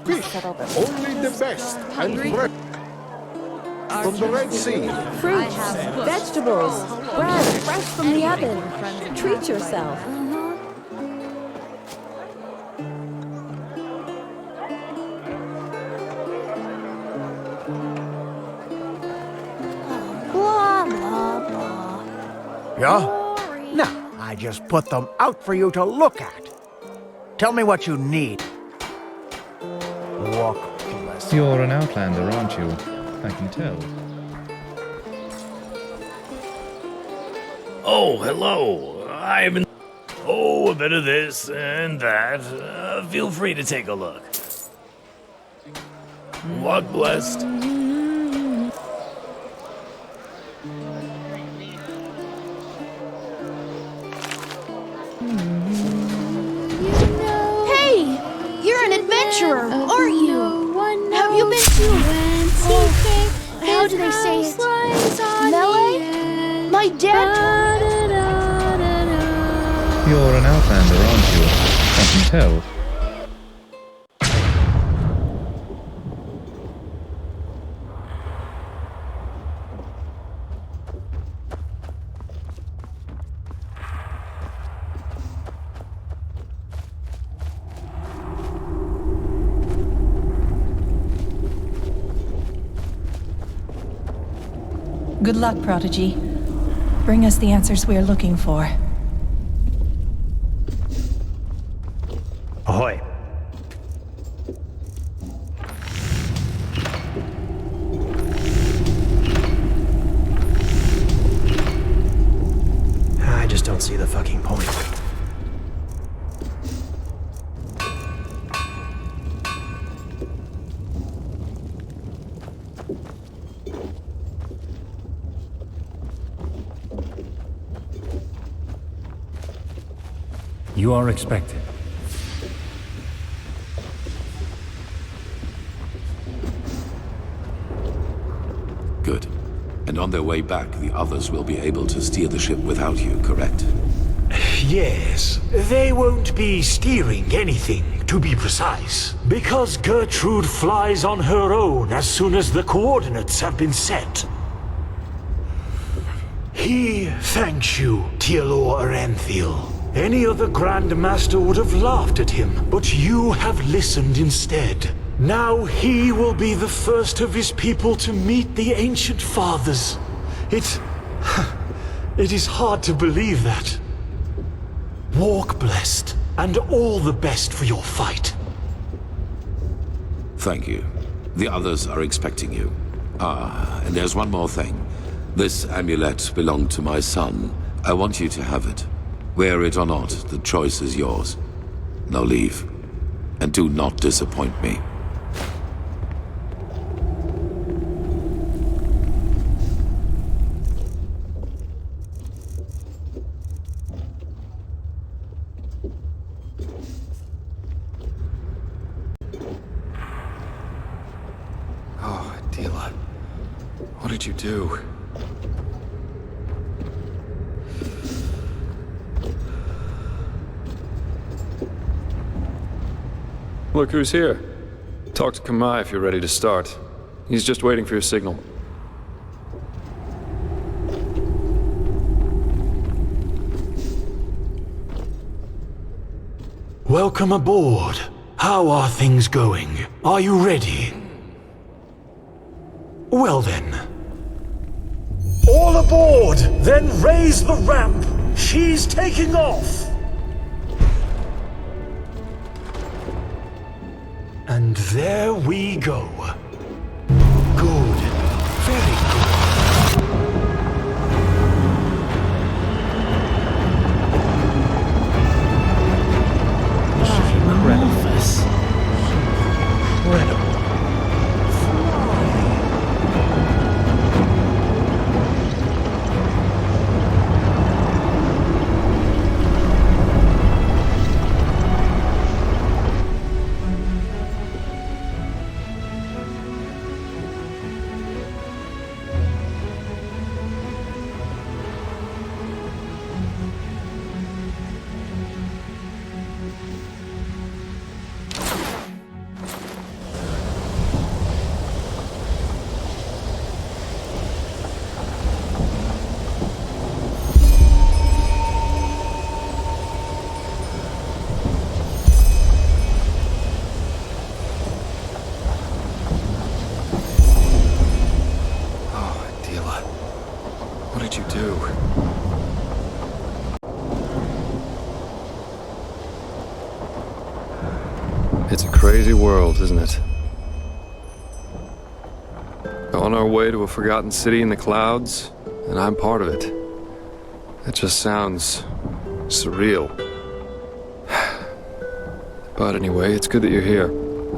Fish, only the best and fresh from the Red Sea. Fruits, vegetables, bread fresh from the oven. Treat yourself. Blah, blah, blah. Yeah? No, I just put them out for you to look at. Tell me what you need. Walk bless. You're an outlander, aren't you? I can tell. Oh, hello. I've been... Oh, a bit of this and that. Feel free to take a look. Walk blessed. Hey! You're an adventurer, aren't you? Have you been to... how do they say it? Melee? My dad... You're an outlander, aren't you? I can tell. Good luck, Prodigy. Bring us the answers we are looking for. Ahoy. I just don't see the fucking point. You are expected. Good. And on their way back, the others will be able to steer the ship without you, correct? Yes. They won't be steering anything, to be precise. Because Gertrude flies on her own as soon as the coordinates have been set. He thanks you, Tealor Aranthiel. Any other Grand Master would have laughed at him, but you have listened instead. Now he will be the first of his people to meet the Ancient Fathers. It is hard to believe that. Walk blessed, and all the best for your fight. Thank you. The others are expecting you. Ah, and there's one more thing. This amulet belonged to my son. I want you to have it. Wear it or not, the choice is yours. Now leave. And do not disappoint me. Oh, Adela. What did you do? Look who's here. Talk to Kamai if you're ready to start. He's just waiting for your signal. Welcome aboard. How are things going? Are you ready? Well then. All aboard! Then raise the ramp! She's taking off! And there we go. Good. Very good. Marvelous. Incredible. too. It's a crazy world, isn't it? On our way to a forgotten city in the clouds, and I'm part of it. It just sounds surreal. But anyway, it's good that you're here.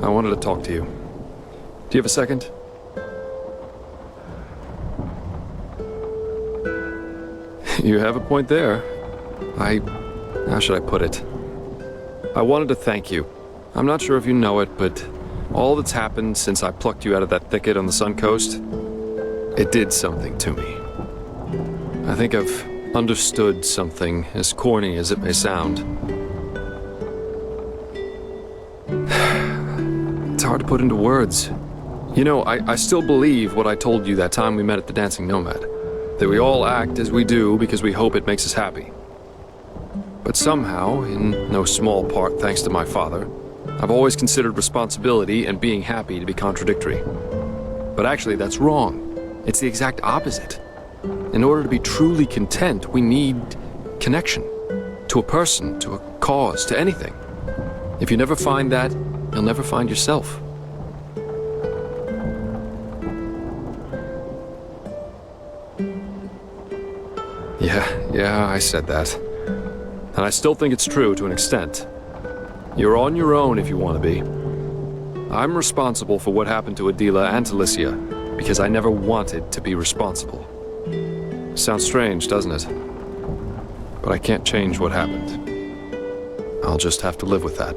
I wanted to talk to you. Do you have a second? You have a point there. How should I put it? I wanted to thank you. I'm not sure if you know it, but all that's happened since I plucked you out of that thicket on the Sun Coast, it did something to me. I think I've understood something, as corny as it may sound. It's hard to put into words. You know, I still believe what I told you that time we met at the Dancing Nomad. That we all act as we do because we hope it makes us happy. But somehow, in no small part thanks to my father, I've always considered responsibility and being happy to be contradictory. But actually, that's wrong. It's the exact opposite. In order to be truly content, we need connection. To a person, to a cause, to anything. If you never find that, you'll never find yourself. Yeah, I said that. And I still think it's true to an extent. You're on your own if you want to be. I'm responsible for what happened to Adela and to Licia, because I never wanted to be responsible. Sounds strange, doesn't it? But I can't change what happened. I'll just have to live with that.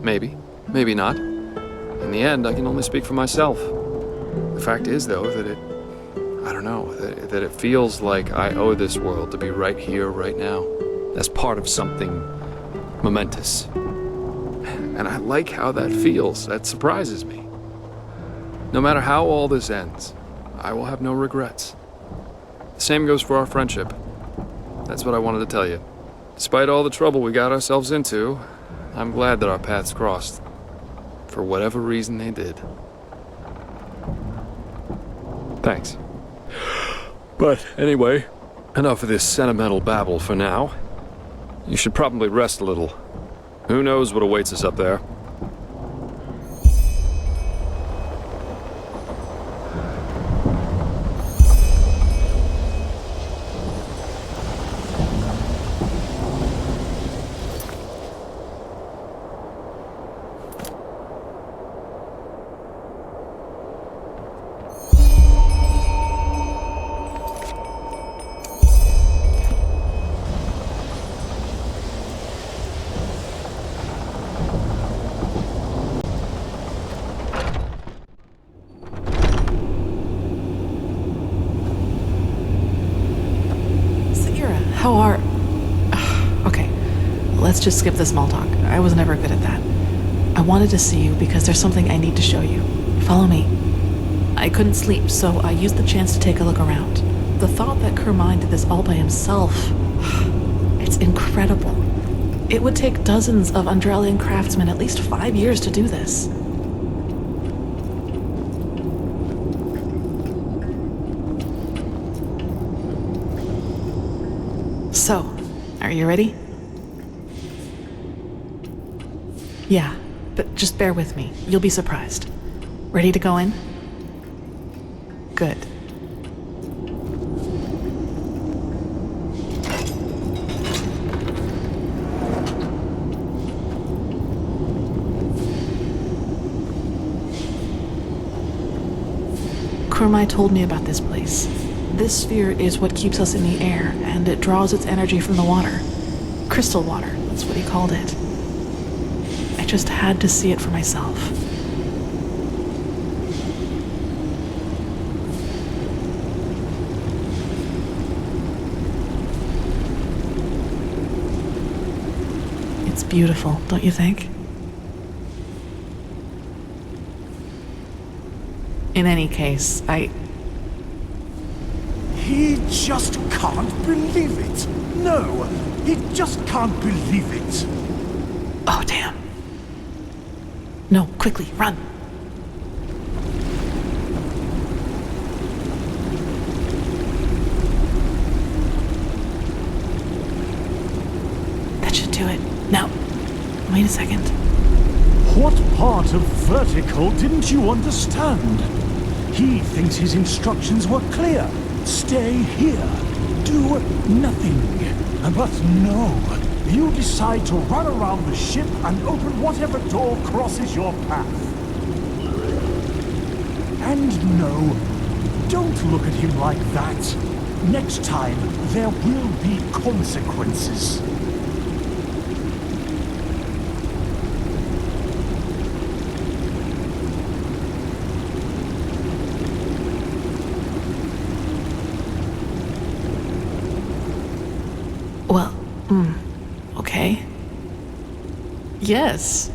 Maybe, maybe not. In the end, I can only speak for myself. The fact is, though, that that it feels like I owe this world to be right here, right now, as part of something momentous. And I like how that feels. That surprises me. No matter how all this ends, I will have no regrets. The same goes for our friendship. That's what I wanted to tell you. Despite all the trouble we got ourselves into, I'm glad that our paths crossed. For whatever reason they did. Thanks. But anyway, enough of this sentimental babble for now. You should probably rest a little. Who knows what awaits us up there? How are... Okay, let's just skip the small talk. I was never good at that. I wanted to see you because there's something I need to show you. Follow me. I couldn't sleep, so I used the chance to take a look around. The thought that Carmine did this all by himself... It's incredible. It would take dozens of Enderalian craftsmen at least 5 years to do this. So, are you ready? Yeah, but just bear with me. You'll be surprised. Ready to go in? Good. Kurmai told me about this place. This sphere is what keeps us in the air, and it draws its energy from the water. Crystal water, that's what he called it. I just had to see it for myself. It's beautiful, don't you think? In any case, He just can't believe it. No, he just can't believe it. Oh, damn. No, quickly, run. Wait a second. What part of vertical didn't you understand? He thinks his instructions were clear. Stay here. Do nothing. But no. You decide to run around the ship and open whatever door crosses your path. And no, don't look at him like that. Next time, there will be consequences. Well, okay. Yes.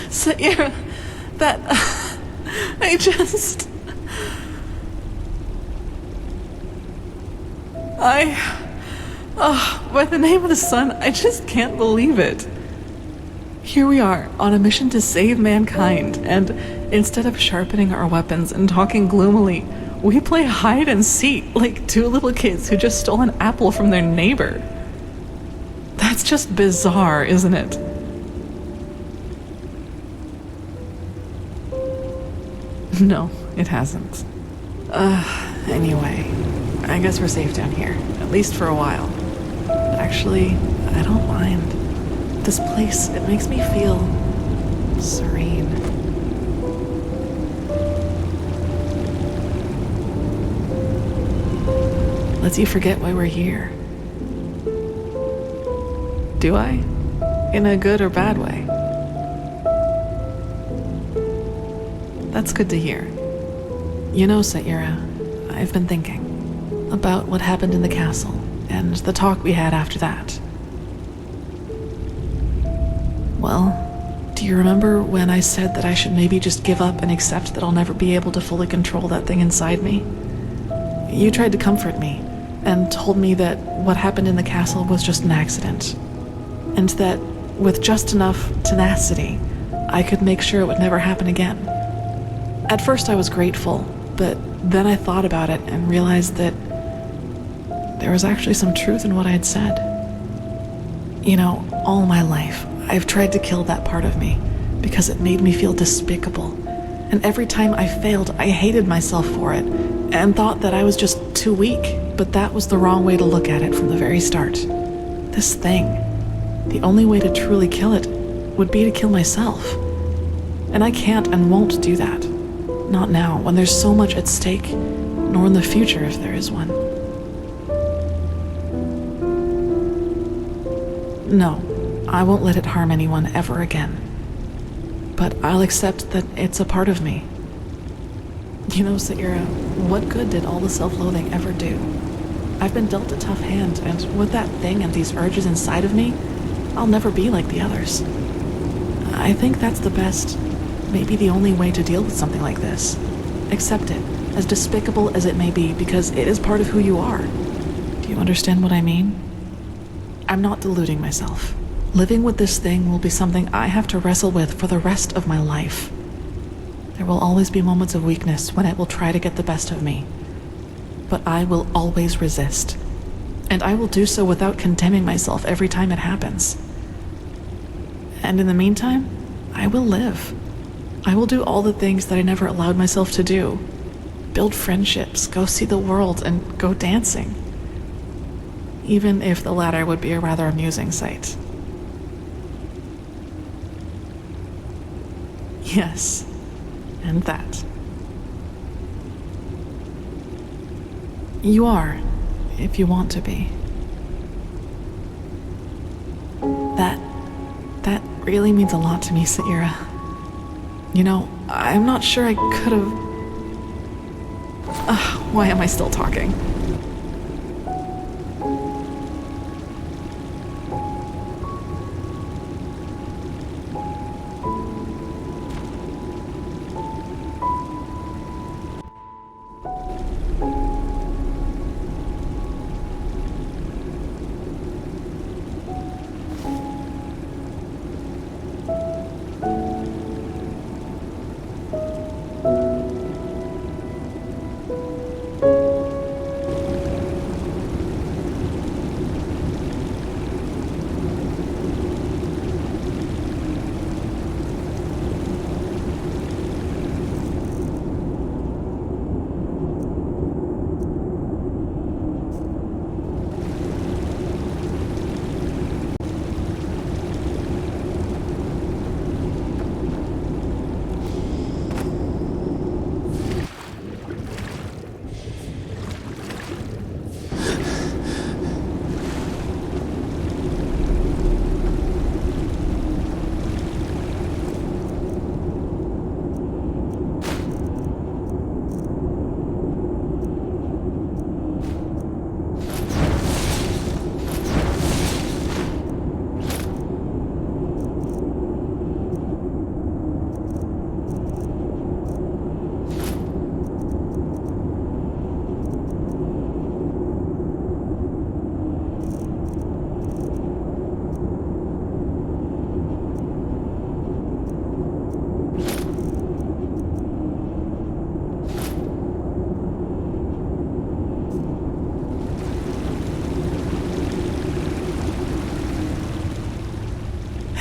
Sayira, that... by the name of the sun, I just can't believe it. Here we are, on a mission to save mankind, and instead of sharpening our weapons and talking gloomily, we play hide and seek like two little kids who just stole an apple from their neighbor. That's just bizarre, isn't it? No, it hasn't. Anyway, I guess we're safe down here, at least for a while. Actually, I don't mind. This place, it makes me feel serene. Lets you forget why we're here. Do I? In a good or bad way? That's good to hear. You know, Sayira, I've been thinking about what happened in the castle and the talk we had after that. Well, do you remember when I said that I should maybe just give up and accept that I'll never be able to fully control that thing inside me? You tried to comfort me and told me that what happened in the castle was just an accident, and that with just enough tenacity, I could make sure it would never happen again. At first I was grateful, but then I thought about it and realized that there was actually some truth in what I had said. You know, all my life, I've tried to kill that part of me because it made me feel despicable. And every time I failed, I hated myself for it and thought that I was just too weak. But that was the wrong way to look at it from the very start. This thing, the only way to truly kill it would be to kill myself. And I can't and won't do that. Not now, when there's so much at stake, nor in the future if there is one. No, I won't let it harm anyone ever again. But I'll accept that it's a part of me. You know, Sayira, what good did all the self-loathing ever do? I've been dealt a tough hand, and with that thing and these urges inside of me, I'll never be like the others. I think that's the best, maybe the only way to deal with something like this. Accept it, as despicable as it may be, because it is part of who you are. Do you understand what I mean? I'm not deluding myself. Living with this thing will be something I have to wrestle with for the rest of my life. There will always be moments of weakness when it will try to get the best of me. But I will always resist. And I will do so without condemning myself every time it happens. And in the meantime, I will live. I will do all the things that I never allowed myself to do. Build friendships, go see the world, and go dancing. Even if the latter would be a rather amusing sight. Yes, and that. You are, if you want to be. That really means a lot to me, Sayira. You know, I'm not sure I could have... why am I still talking?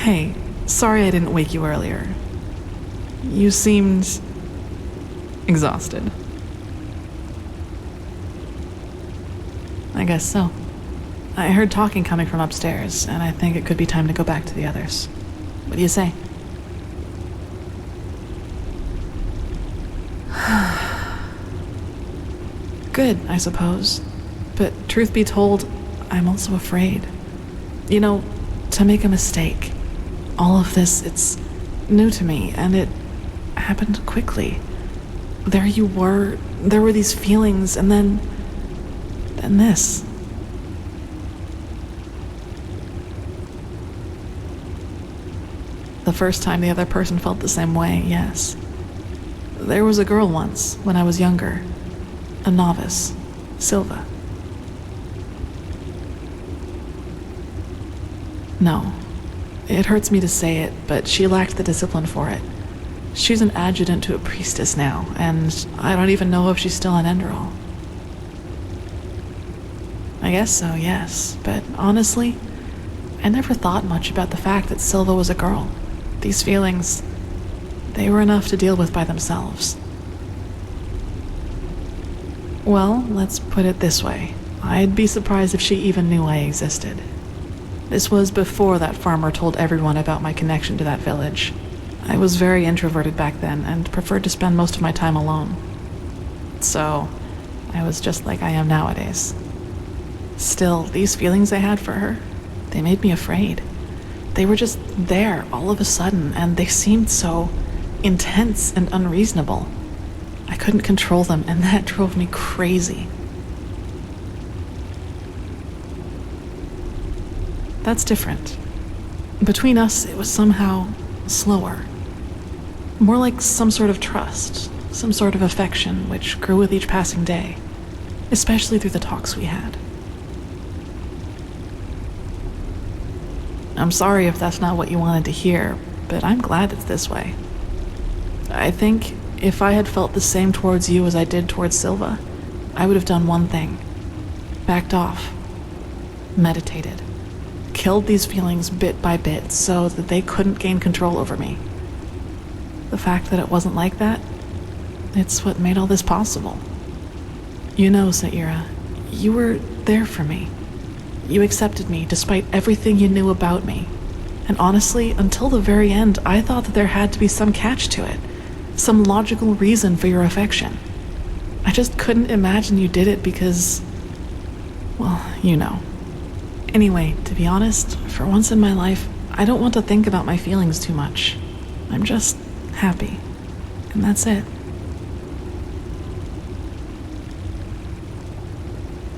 Hey, sorry I didn't wake you earlier. You seemed exhausted. I guess so. I heard talking coming from upstairs, and I think it could be time to go back to the others. What do you say? Good, I suppose. But truth be told, I'm also afraid. You know, to make a mistake. All of this, it's new to me, and it happened quickly. There you were, there were these feelings, and then this. The first time the other person felt the same way, yes. There was a girl once, when I was younger. A novice. Silva. No. It hurts me to say it, but she lacked the discipline for it. She's an adjutant to a priestess now, and I don't even know if she's still on Enderal. I guess so, yes, but honestly, I never thought much about the fact that Silva was a girl. These feelings, they were enough to deal with by themselves. Well, let's put it this way. I'd be surprised if she even knew I existed. This was before that farmer told everyone about my connection to that village. I was very introverted back then and preferred to spend most of my time alone. So, I was just like I am nowadays. Still, these feelings I had for her, they made me afraid. They were just there all of a sudden, and they seemed so intense and unreasonable. I couldn't control them, and that drove me crazy. That's different. Between us, it was somehow slower. More like some sort of trust, some sort of affection, which grew with each passing day, especially through the talks we had. I'm sorry if that's not what you wanted to hear, but I'm glad it's this way. I think if I had felt the same towards you as I did towards Silva, I would have done one thing. Backed off. Meditated. Killed these feelings bit by bit so that they couldn't gain control over me. The fact that it wasn't like that, it's what made all this possible. You know, Saira, you were there for me. You accepted me despite everything you knew about me. And honestly, until the very end, I thought that there had to be some catch to it. Some logical reason for your affection. I just couldn't imagine you did it because, well, you know. Anyway, to be honest, for once in my life, I don't want to think about my feelings too much. I'm just happy. And that's it.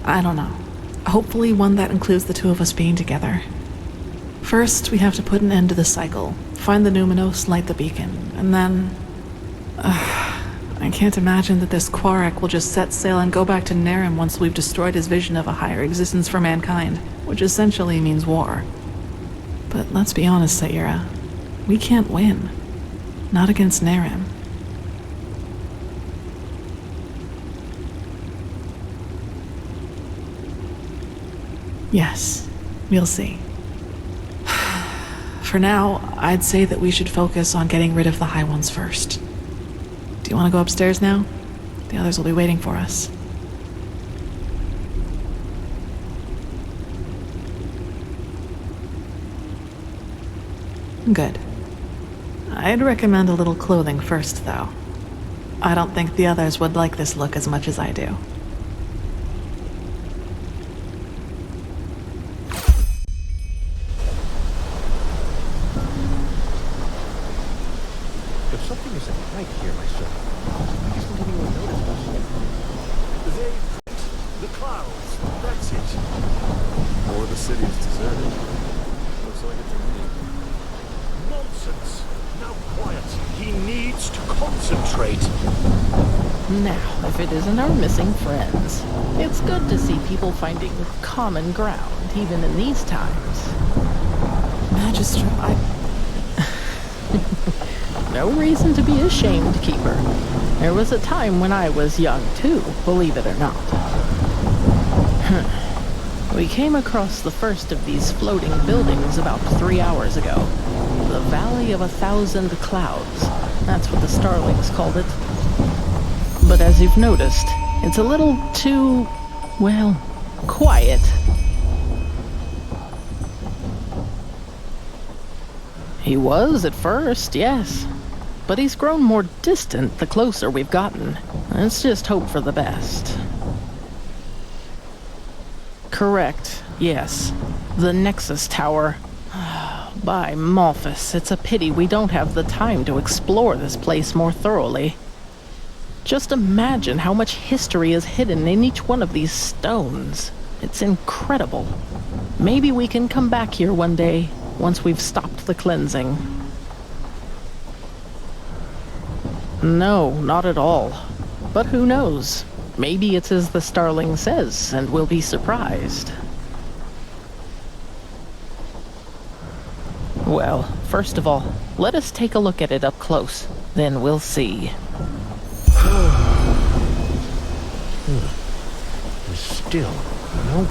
I don't know. Hopefully one that includes the two of us being together. First, we have to put an end to the cycle, find the Numinos, light the beacon, and then... I can't imagine that this Quarek will just set sail and go back to Nerim once we've destroyed his vision of a higher existence for mankind, which essentially means war. But let's be honest, Saira. We can't win. Not against Nerim. Yes, we'll see. For now, I'd say that we should focus on getting rid of the High Ones first. Do you want to go upstairs now? The others will be waiting for us. Good. I'd recommend a little clothing first, though. I don't think the others would like this look as much as I do. If something isn't right here, my son, why doesn't anyone notice us? The clouds, that's it. Or the city is deserted. Looks like it to me. Nonsense. Now quiet. He needs to concentrate. Now, if it isn't our missing friends, it's good to see people finding common ground, even in these times. Magistrate, No reason to be ashamed, Keeper. There was a time when I was young, too, believe it or not. We came across the first of these floating buildings about 3 hours ago. The Valley of 1,000 Clouds. That's what the Starlings called it. But as you've noticed, it's a little too, well, quiet. He was at first, yes. But he's grown more distant the closer we've gotten. Let's just hope for the best. Correct, yes. The Nexus Tower. By Malphus, it's a pity we don't have the time to explore this place more thoroughly. Just imagine how much history is hidden in each one of these stones. It's incredible. Maybe we can come back here one day, once we've stopped the cleansing. No, not at all. But who knows? Maybe it's as the Starling says, and we'll be surprised. Well, first of all, let us take a look at it up close. Then we'll see. Still, no.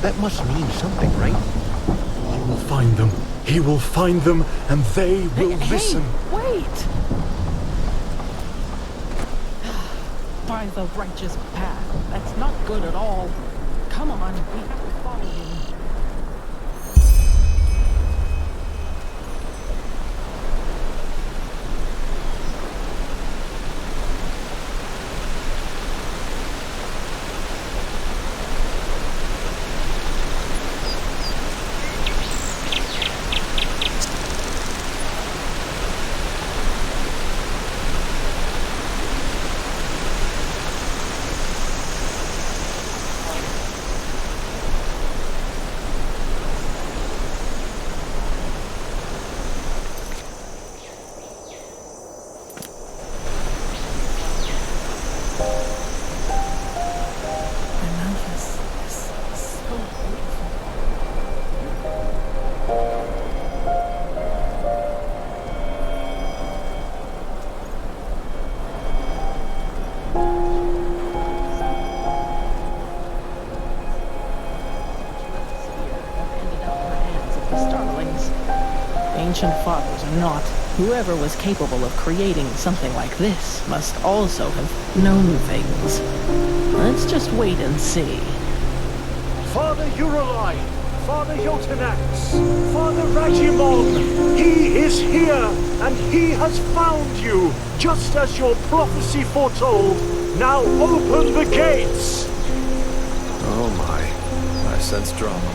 That must mean something, right? He will find them. He will find them, and they will listen. Hey, wait! By the righteous path. That's not good at all. Come on, we have to follow him. Ancient fathers or not, whoever was capable of creating something like this must also have known things. Let's just wait and see. Father Uralai, Father Jotanax, Father Rajimon, he is here, and he has found you, just as your prophecy foretold. Now open the gates! Oh my, I sense drama.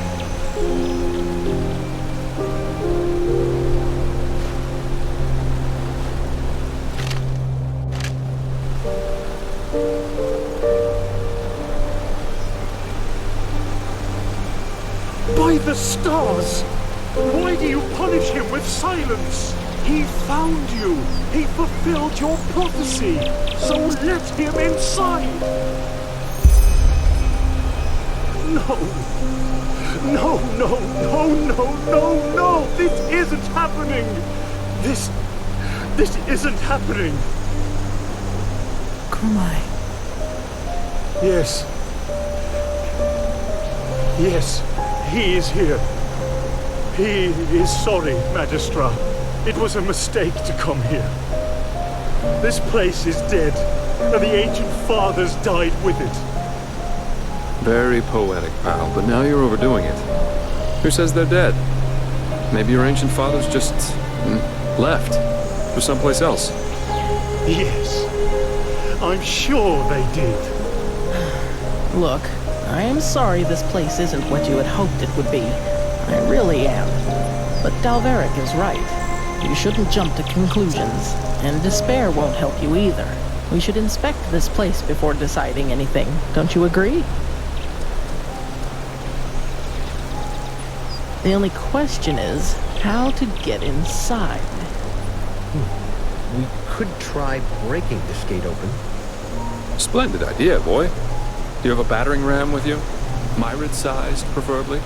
By the stars! Why do you punish him with silence? He found you! He fulfilled your prophecy! So let him inside! No! No, no, no, no, no, no! This isn't happening! This isn't happening! Kumai. Yes. Yes. He is here. He is sorry, Magistra. It was a mistake to come here. This place is dead, and the ancient fathers died with it. Very poetic, pal, but now you're overdoing it. Who says they're dead? Maybe your ancient fathers just left for someplace else. Yes, I'm sure they did. Look, I am sorry this place isn't what you had hoped it would be. I really am. But Dalveric is right. You shouldn't jump to conclusions, and despair won't help you either. We should inspect this place before deciding anything. Don't you agree? The only question is how to get inside. We could try breaking this gate open. Splendid idea, boy. Do you have a battering ram with you? Myrid-sized, preferably?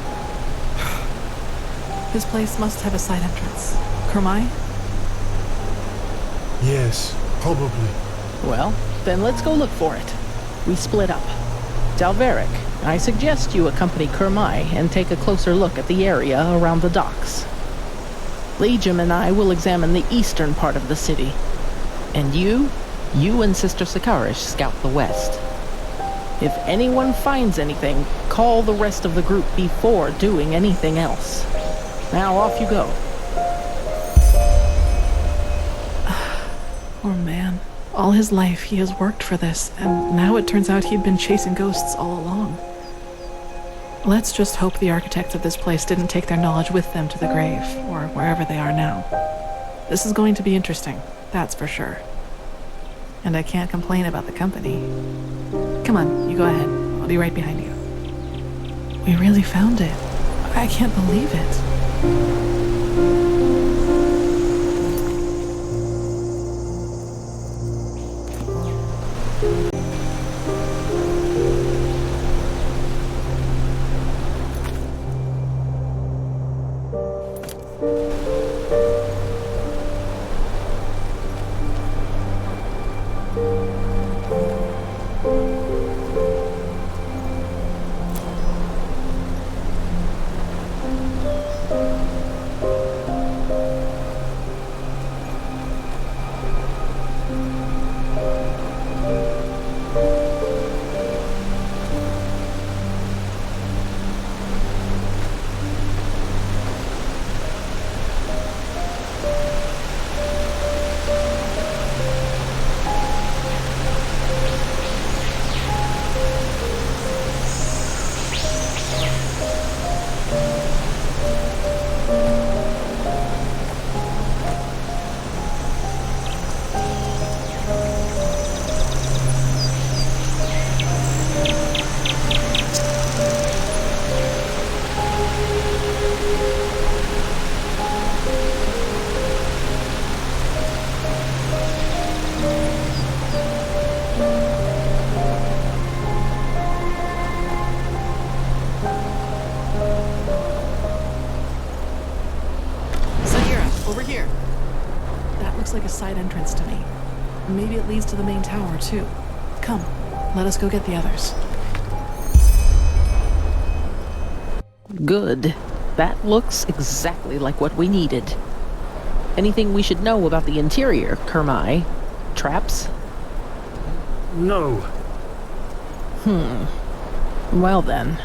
His place must have a side entrance. Kermai? Yes, probably. Well, then let's go look for it. we split up. Dalveric, I suggest you accompany Kermai and take a closer look at the area around the docks. Legium and I will examine the eastern part of the city. And you and Sister Sakarish scout the west. If anyone finds anything, call the rest of the group before doing anything else. Now off you go. Poor man. All his life he has worked for this, and now it turns out he'd been chasing ghosts all along. Let's just hope the architects of this place didn't take their knowledge with them to the grave, or wherever they are now. This is going to be interesting, that's for sure. And I can't complain about the company. Come on, you go ahead. I'll be right behind you. We really found it. I can't believe it. Like a side entrance to me. Maybe it leads to the main tower, too. Come, let us go get the others. Good. That looks exactly like what we needed. Anything we should know about the interior, Kermai? Traps? No. Well then.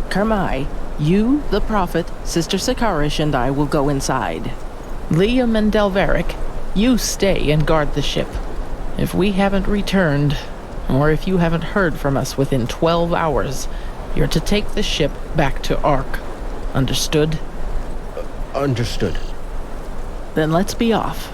Kermai, you, the Prophet, Sister Sakarish, and I will go inside. Liam and Dalveric, you stay and guard the ship. If we haven't returned, or if you haven't heard from us within 12 hours, you're to take the ship back to Ark. Understood? Understood. Then let's be off.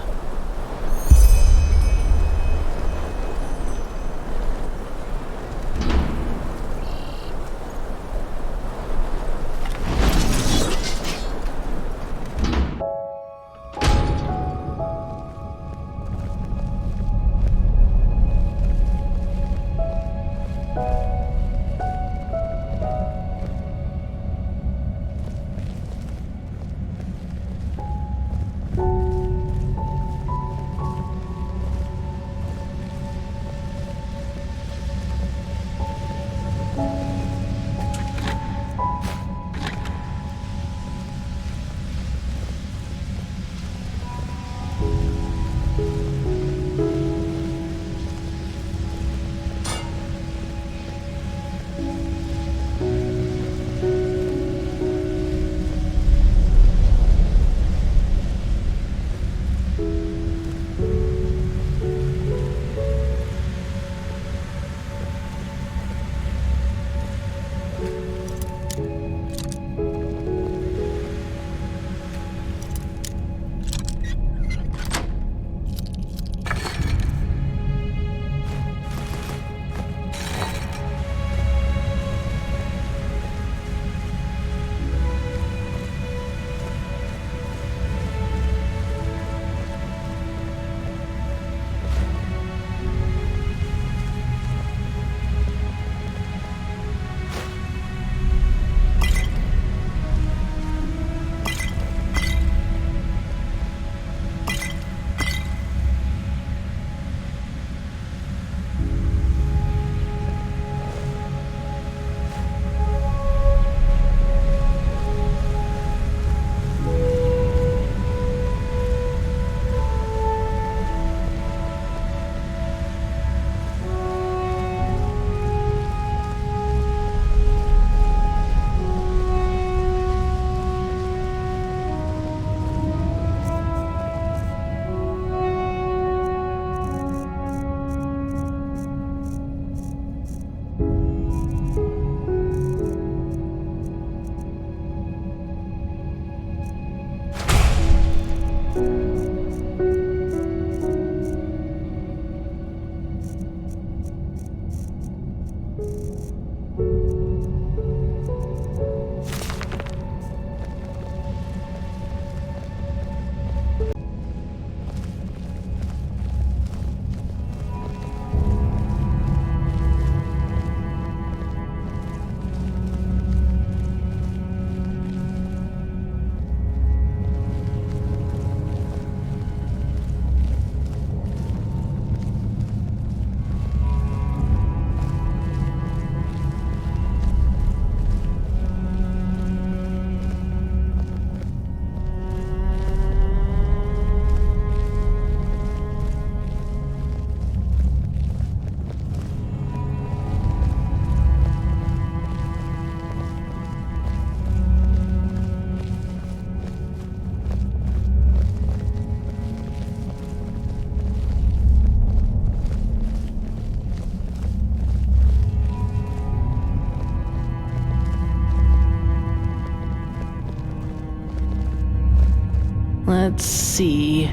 Let's see.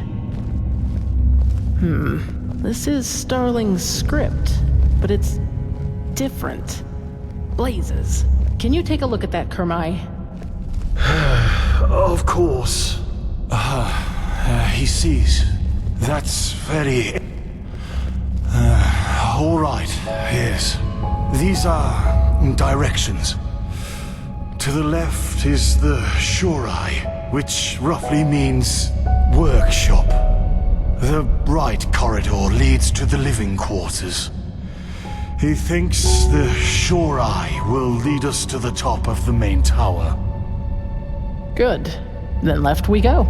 This is Starling's script, but it's different. Blazes. Can you take a look at that, Kermai? Of course. He sees. That's very... all right, yes. These are directions. To the left is the Shorai, which roughly means workshop. The right corridor leads to the living quarters. He thinks the Shorai will lead us to the top of the main tower. Good. Then left we go.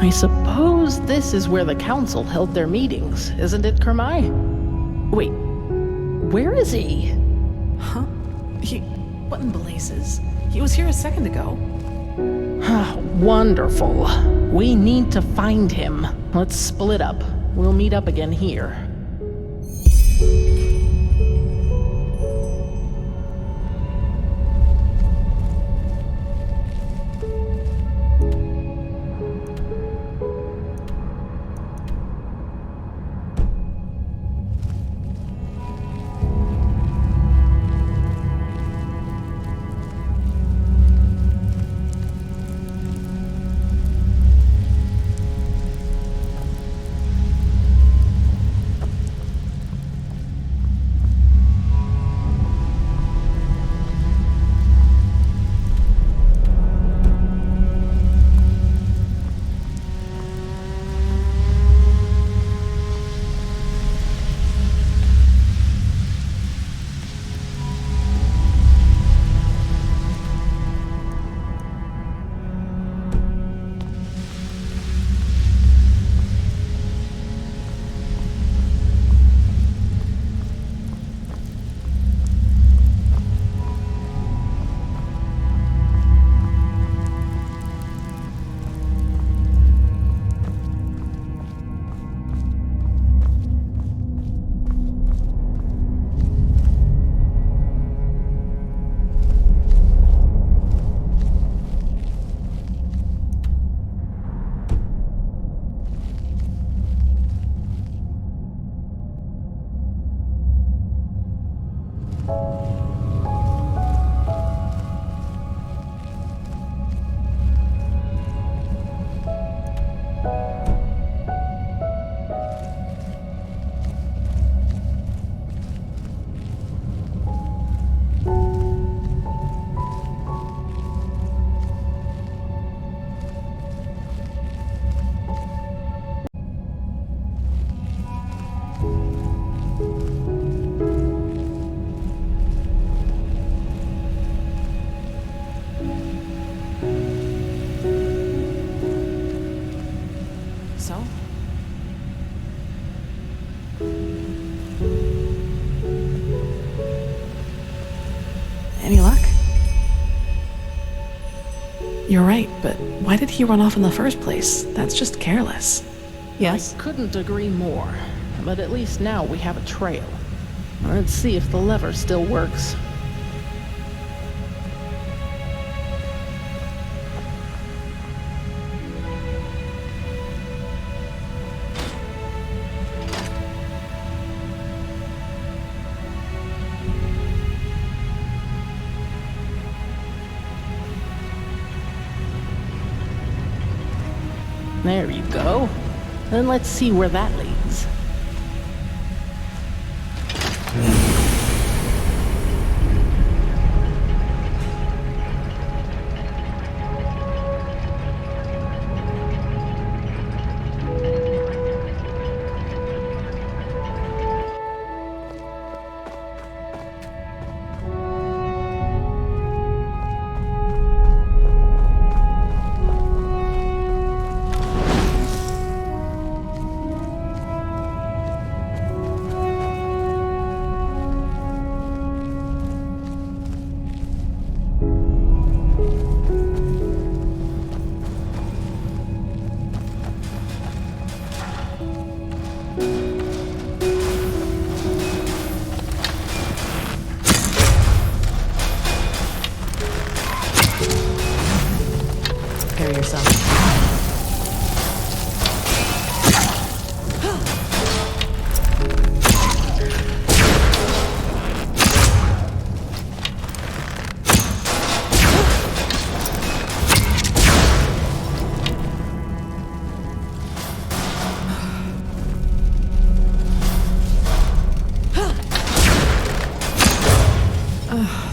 I suppose this is where the council held their meetings, isn't it, Kermai? Wait, where is he? Huh? What in blazes? He was here a second ago. Wonderful. We need to find him. Let's split up. We'll meet up again here. you're right, but why did he run off in the first place? That's just careless. Yes? I couldn't agree more. But at least now we have a trail. Let's see if the lever still works. There you go. Then let's see where that leads. Prepare yourself.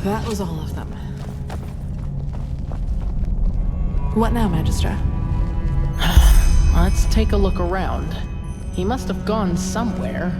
That was all of them. What now, Magistra? Let's take a look around. He must have gone somewhere.